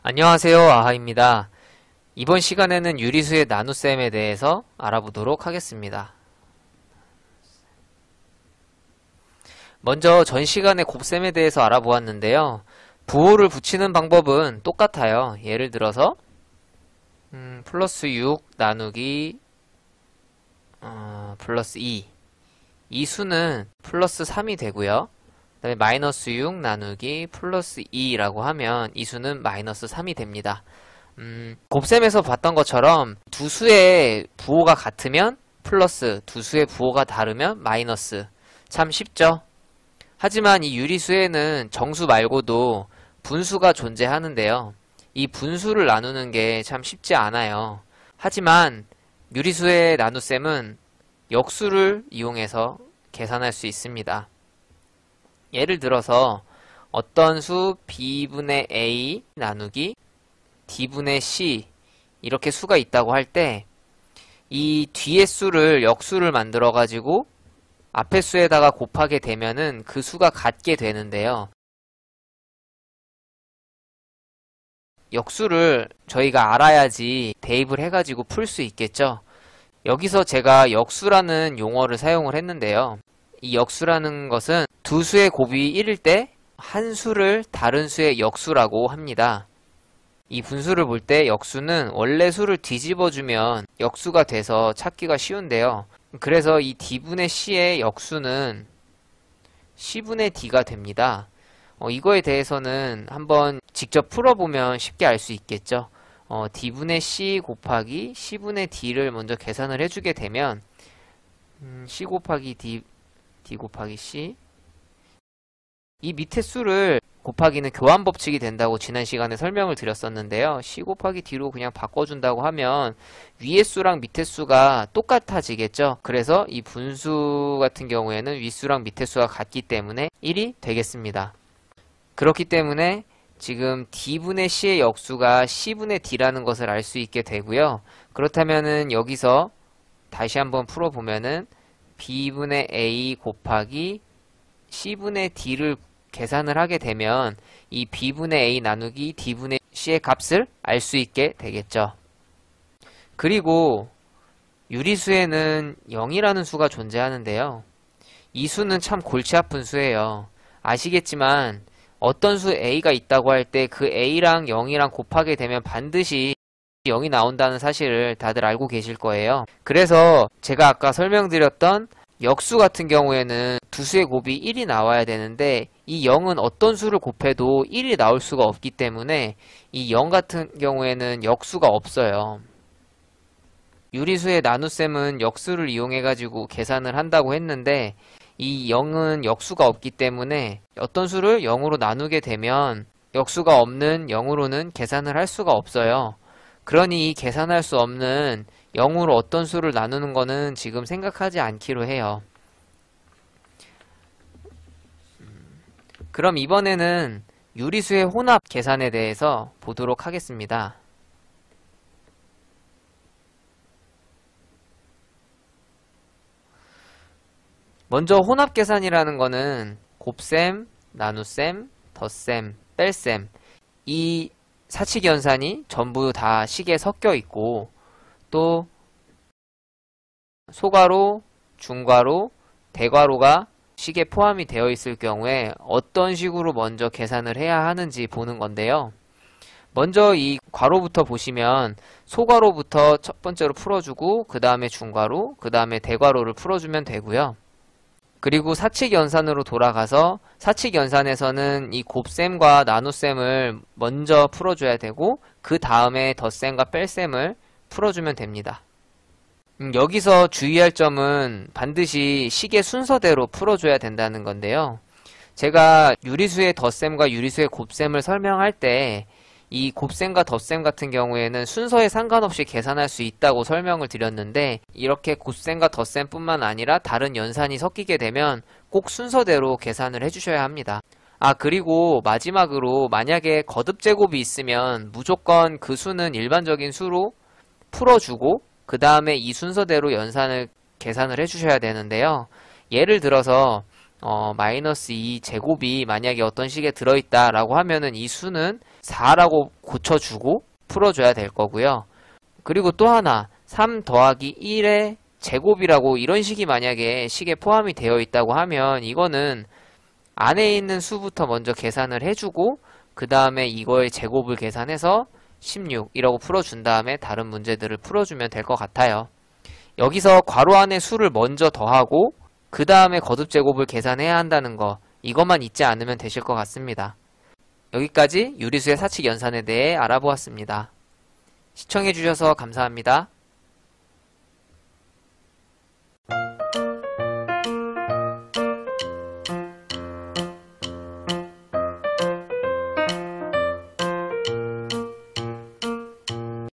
안녕하세요, 아하입니다. 이번 시간에는 유리수의 나눗셈에 대해서 알아보도록 하겠습니다. 먼저 전 시간에 곱셈에 대해서 알아보았는데요. 부호를 붙이는 방법은 똑같아요. 예를 들어서 플러스 6 나누기 플러스 2. 이 수는 플러스 3이 되고요. 그 다음에 마이너스 6 나누기 플러스 2라고 하면 이 수는 마이너스 3이 됩니다. 곱셈에서 봤던 것처럼 두 수의 부호가 같으면 플러스, 두 수의 부호가 다르면 마이너스. 참 쉽죠? 하지만 이 유리수에는 정수 말고도 분수가 존재하는데요. 이 분수를 나누는 게 참 쉽지 않아요. 하지만 유리수의 나눗셈은 역수를 이용해서 계산할 수 있습니다. 예를 들어서 어떤 수 b분의 a 나누기 d분의 c 이렇게 수가 있다고 할 때 이 뒤의 수를 역수를 만들어 가지고 앞의 수에다가 곱하게 되면은 그 수가 같게 되는데요. 역수를 저희가 알아야지 대입을 해가지고 풀 수 있겠죠. 여기서 제가 역수라는 용어를 사용을 했는데요. 이 역수라는 것은 두 수의 곱이 1일 때 한 수를 다른 수의 역수라고 합니다. 이 분수를 볼 때 역수는 원래 수를 뒤집어주면 역수가 돼서 찾기가 쉬운데요. 그래서 이 d분의 c의 역수는 c분의 d가 됩니다. 이거에 대해서는 한번 직접 풀어보면 쉽게 알 수 있겠죠. d분의 c 곱하기 c분의 d를 먼저 계산을 해주게 되면 c 곱하기 d 곱하기 c 이 밑에 수를 곱하기는 교환 법칙이 된다고 지난 시간에 설명을 드렸었는데요. c 곱하기 d로 그냥 바꿔준다고 하면 위의 수랑 밑에 수가 똑같아지겠죠. 그래서 이 분수 같은 경우에는 윗수랑 밑에 수가 같기 때문에 1이 되겠습니다. 그렇기 때문에 지금 d분의 c의 역수가 c분의 d라는 것을 알 수 있게 되고요. 그렇다면은 여기서 다시 한번 풀어보면은 b분의 a 곱하기 c분의 d를 계산을 하게 되면 이 b분의 a 나누기 d분의 c의 값을 알 수 있게 되겠죠. 그리고 유리수에는 0이라는 수가 존재하는데요. 이 수는 참 골치 아픈 수예요. 아시겠지만 어떤 수 a가 있다고 할 때 그 a랑 0이랑 곱하게 되면 반드시 0이 나온다는 사실을 다들 알고 계실 거예요. 그래서 제가 아까 설명드렸던 역수 같은 경우에는 두 수의 곱이 1이 나와야 되는데 이 0은 어떤 수를 곱해도 1이 나올 수가 없기 때문에 이 0 같은 경우에는 역수가 없어요. 유리수의 나눗셈은 역수를 이용해 가지고 계산을 한다고 했는데 이 0은 역수가 없기 때문에 어떤 수를 0으로 나누게 되면 역수가 없는 0으로는 계산을 할 수가 없어요. 그러니 이 계산할 수 없는 0으로 어떤 수를 나누는 거는 지금 생각하지 않기로 해요. 그럼 이번에는 유리수의 혼합 계산에 대해서 보도록 하겠습니다. 먼저 혼합 계산이라는 거는 곱셈, 나눗셈, 덧셈, 뺄셈 이 사칙연산이 전부 다 식에 섞여 있고 또 소괄호, 중괄호, 대괄호가 식에 포함이 되어 있을 경우에 어떤 식으로 먼저 계산을 해야 하는지 보는 건데요. 먼저 이 괄호부터 보시면 소괄호부터 첫 번째로 풀어주고 그 다음에 중괄호, 그 다음에 대괄호를 풀어주면 되고요. 그리고 사칙연산으로 돌아가서 사칙연산에서는 이 곱셈과 나눗셈을 먼저 풀어줘야 되고 그 다음에 덧셈과 뺄셈을 풀어주면 됩니다. 여기서 주의할 점은 반드시 식의 순서대로 풀어줘야 된다는 건데요. 제가 유리수의 덧셈과 유리수의 곱셈을 설명할 때 이 곱셈과 덧셈 같은 경우에는 순서에 상관없이 계산할 수 있다고 설명을 드렸는데 이렇게 곱셈과 덧셈 뿐만 아니라 다른 연산이 섞이게 되면 꼭 순서대로 계산을 해주셔야 합니다. 그리고 마지막으로 만약에 거듭 제곱이 있으면 무조건 그 수는 일반적인 수로 풀어주고 그 다음에 이 순서대로 연산을 계산을 해주셔야 되는데요. 예를 들어서 마이너스 2 제곱이 만약에 어떤 식에 들어있다 라고 하면은 이 수는 4라고 고쳐주고 풀어줘야 될 거고요. 그리고 또 하나 3 더하기 1의 제곱이라고 이런 식이 만약에 식에 포함이 되어 있다고 하면 이거는 안에 있는 수부터 먼저 계산을 해주고 그 다음에 이거의 제곱을 계산해서 16이라고 풀어준 다음에 다른 문제들을 풀어주면 될 것 같아요. 여기서 괄호 안에 수를 먼저 더하고 그 다음에 거듭 제곱을 계산해야 한다는 거 이것만 잊지 않으면 되실 것 같습니다. 여기까지 유리수의 사칙 연산에 대해 알아보았습니다. 시청해주셔서 감사합니다.